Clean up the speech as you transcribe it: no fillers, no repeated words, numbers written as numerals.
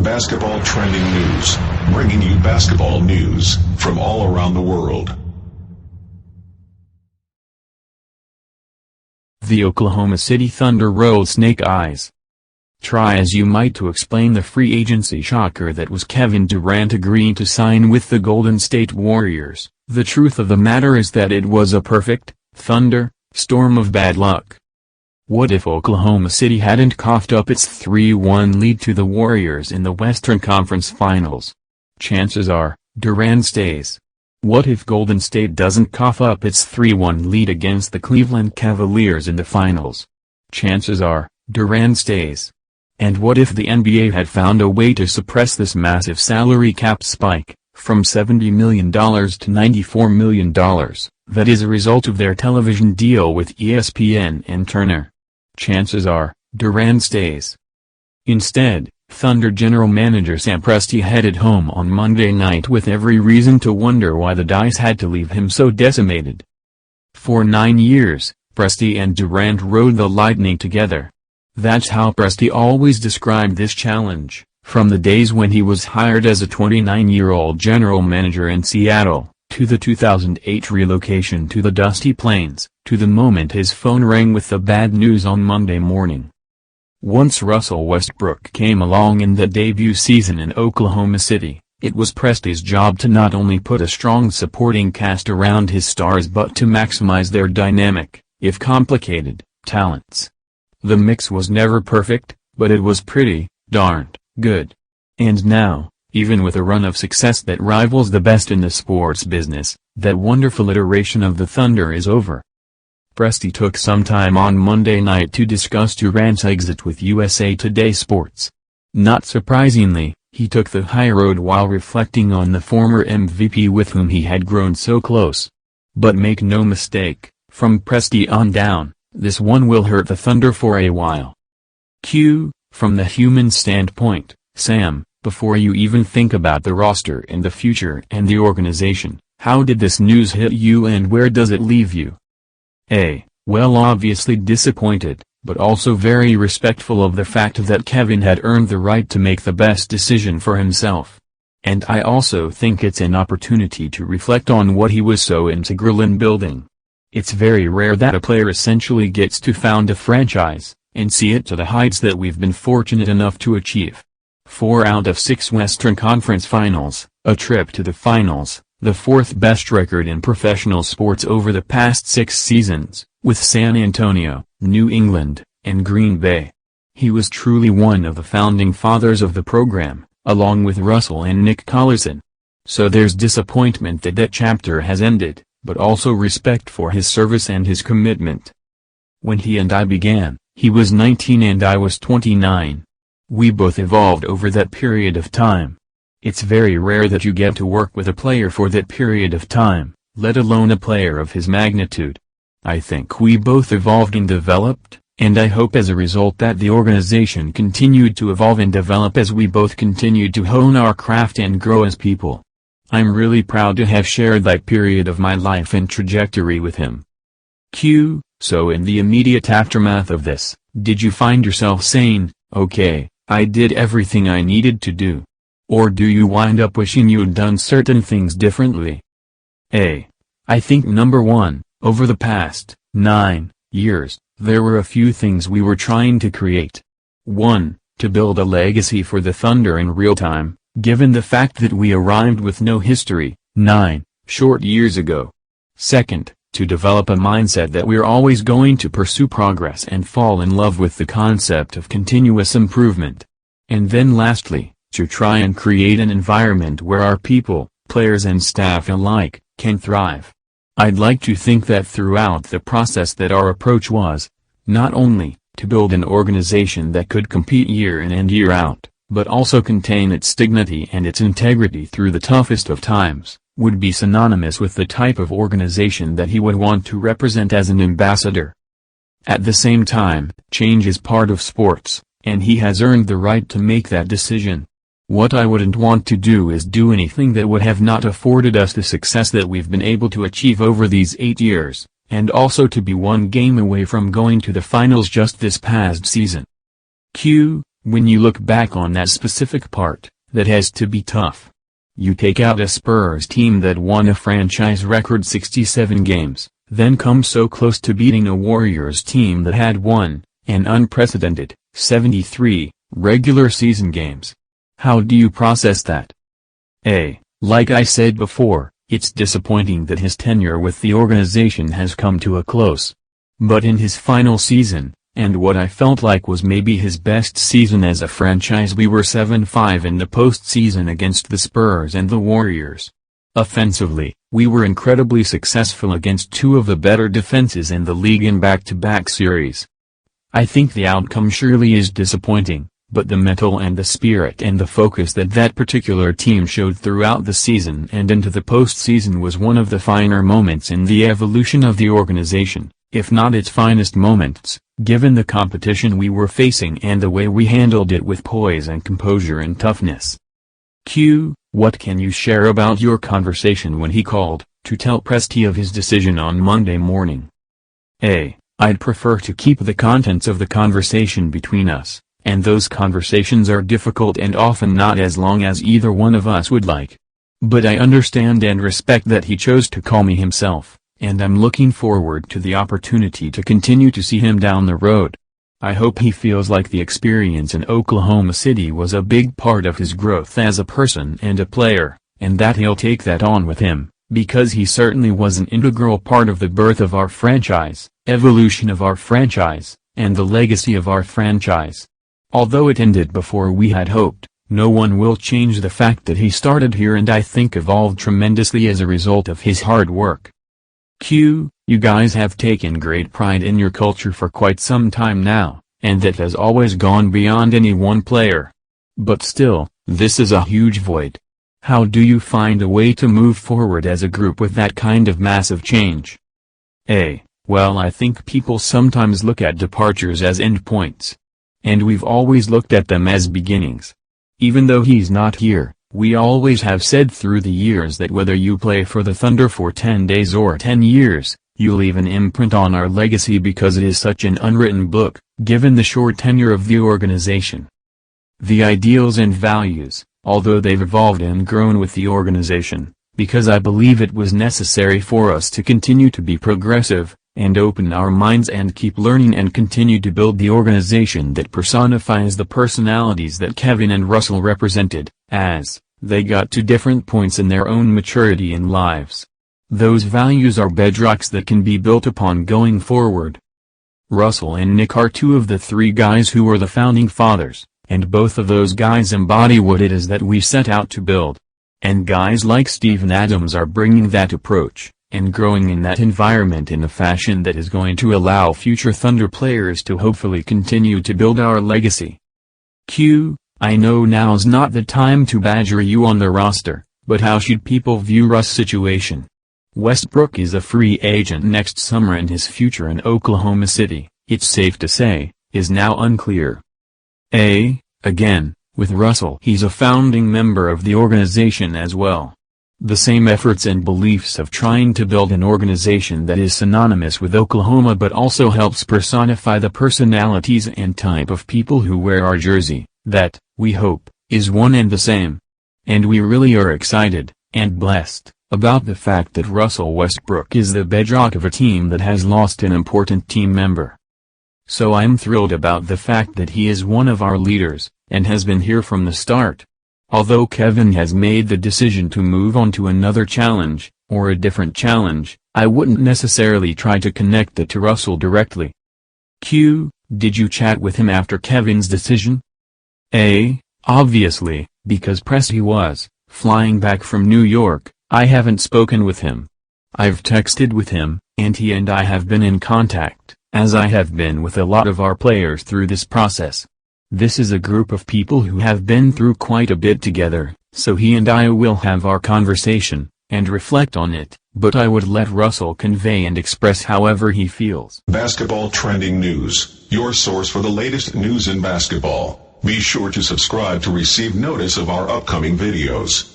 Basketball trending news, bringing you basketball news from all around the world. The Oklahoma City Thunder rolled snake eyes. Try as you might to explain the free agency shocker that was Kevin Durant agreeing to sign with the Golden State Warriors, the truth of the matter is that it was a perfect, thunder, storm of bad luck. What if Oklahoma City hadn't coughed up its 3-1 lead to the Warriors in the Western Conference Finals? Chances are, Durant stays. What if Golden State doesn't cough up its 3-1 lead against the Cleveland Cavaliers in the Finals? Chances are, Durant stays. And what if the NBA had found a way to suppress this massive salary cap spike, from $70 million to $94 million, that is a result of their television deal with ESPN and Turner? Chances are, Durant stays. Instead, Thunder general manager Sam Presti headed home on Monday night with every reason to wonder why the Dice had to leave him so decimated. For 9 years, Presti and Durant rode the Lightning together. That's how Presti always described this challenge, from the days when he was hired as a 29-year-old general manager in Seattle, to the 2008 relocation to the Dusty Plains, to the moment his phone rang with the bad news on Monday morning. Once Russell Westbrook came along in the debut season in Oklahoma City, it was Presti's job to not only put a strong supporting cast around his stars but to maximize their dynamic, if complicated, talents. The mix was never perfect, but it was pretty darned good. And now, even with a run of success that rivals the best in the sports business, that wonderful iteration of the Thunder is over. Presti took some time on Monday night to discuss Durant's exit with USA Today Sports. Not surprisingly, he took the high road while reflecting on the former MVP with whom he had grown so close. But make no mistake, from Presti on down, this one will hurt the Thunder for a while. From the human standpoint, Sam, before you even think about the roster and the future and the organization, how did this news hit you and where does it leave you? Well, obviously disappointed, but also very respectful of the fact that Kevin had earned the right to make the best decision for himself. And I also think it's an opportunity to reflect on what he was so integral in building. It's very rare that a player essentially gets to found a franchise, and see it to the heights that we've been fortunate enough to achieve. 4 out of 6 Western Conference Finals, a trip to the Finals, the 4th best record in professional sports over the past 6 seasons, with San Antonio, New England, and Green Bay. He was truly one of the founding fathers of the program, along with Russell and Nick Collison. So there's disappointment that that chapter has ended, but also respect for his service and his commitment. When he and I began, he was 19 and I was 29. We both evolved over that period of time. It's very rare that you get to work with a player for that period of time, let alone a player of his magnitude. I think we both evolved and developed, and I hope as a result that the organization continued to evolve and develop as we both continued to hone our craft and grow as people. I'm really proud to have shared that period of my life and trajectory with him. So in the immediate aftermath of this, did you find yourself saying, okay, I did everything I needed to do? Or do you wind up wishing you'd done certain things differently? I think number one, over the past 9 years, there were a few things we were trying to create. 1, to build a legacy for the Thunder in real time, given the fact that we arrived with no history, 9 short years ago. 2nd, to develop a mindset that we're always going to pursue progress and fall in love with the concept of continuous improvement. And then lastly, to try and create an environment where our people, players and staff alike, can thrive. I'd like to think that throughout the process that our approach was, not only, to build an organization that could compete year in and year out, but also contain its dignity and its integrity through the toughest of times, would be synonymous with the type of organization that he would want to represent as an ambassador. At the same time, change is part of sports, and he has earned the right to make that decision. What I wouldn't want to do is do anything that would have not afforded us the success that we've been able to achieve over these 8 years, and also to be one game away from going to the finals just this past season. When you look back on that specific part, that has to be tough. You take out a Spurs team that won a franchise record 67 games, then come so close to beating a Warriors team that had won an unprecedented 73 regular season games. How do you process that? Like I said before, it's disappointing that his tenure with the organization has come to a close. But in his final season, and what I felt like was maybe his best season as a franchise, we were 7-5 in the postseason against the Spurs and the Warriors. Offensively, we were incredibly successful against two of the better defenses in the league in back-to-back series. I think the outcome surely is disappointing, but the mettle and the spirit and the focus that that particular team showed throughout the season and into the postseason was one of the finer moments in the evolution of the organization, if not its finest moments, given the competition we were facing and the way we handled it with poise and composure and toughness. What can you share about your conversation when he called to tell Presti of his decision on Monday morning? I'd prefer to keep the contents of the conversation between us, and those conversations are difficult and often not as long as either one of us would like. But I understand and respect that he chose to call me himself, and I'm looking forward to the opportunity to continue to see him down the road. I hope he feels like the experience in Oklahoma City was a big part of his growth as a person and a player, and that he'll take that on with him, because he certainly was an integral part of the birth of our franchise, evolution of our franchise, and the legacy of our franchise. Although it ended before we had hoped, no one will change the fact that he started here and I think evolved tremendously as a result of his hard work. You guys have taken great pride in your culture for quite some time now, and that has always gone beyond any one player. But still, this is a huge void. How do you find a way to move forward as a group with that kind of massive change? Well, I think people sometimes look at departures as endpoints. And we've always looked at them as beginnings. Even though he's not here, we always have said through the years that whether you play for the Thunder for 10 days or 10 years, you leave an imprint on our legacy because it is such an unwritten book, given the short tenure of the organization. The ideals and values, although they've evolved and grown with the organization, because I believe it was necessary for us to continue to be progressive, and open our minds and keep learning and continue to build the organization that personifies the personalities that Kevin and Russell represented, as they got to different points in their own maturity in lives. Those values are bedrocks that can be built upon going forward. Russell and Nick are two of the three guys who were the founding fathers, and both of those guys embody what it is that we set out to build. And guys like Steven Adams are bringing that approach, and growing in that environment in a fashion that is going to allow future Thunder players to hopefully continue to build our legacy. I know now's not the time to badger you on the roster, but how should people view Russ' situation? Westbrook is a free agent next summer and his future in Oklahoma City, it's safe to say, is now unclear. Again, with Russell, he's a founding member of the organization as well. The same efforts and beliefs of trying to build an organization that is synonymous with Oklahoma but also helps personify the personalities and type of people who wear our jersey, that, we hope, is one and the same. And we really are excited, and blessed, about the fact that Russell Westbrook is the bedrock of a team that has lost an important team member. So I'm thrilled about the fact that he is one of our leaders, and has been here from the start. Although Kevin has made the decision to move on to another challenge, or a different challenge, I wouldn't necessarily try to connect it to Russell directly. Did you chat with him after Kevin's decision? Obviously, because Presti was flying back from New York, I haven't spoken with him. I've texted with him, and he and I have been in contact, as I have been with a lot of our players through this process. This is a group of people who have been through quite a bit together, so he and I will have our conversation, and reflect on it, but I would let Russell convey and express however he feels. Basketball Trending News, your source for the latest news in basketball. Be sure to subscribe to receive notice of our upcoming videos.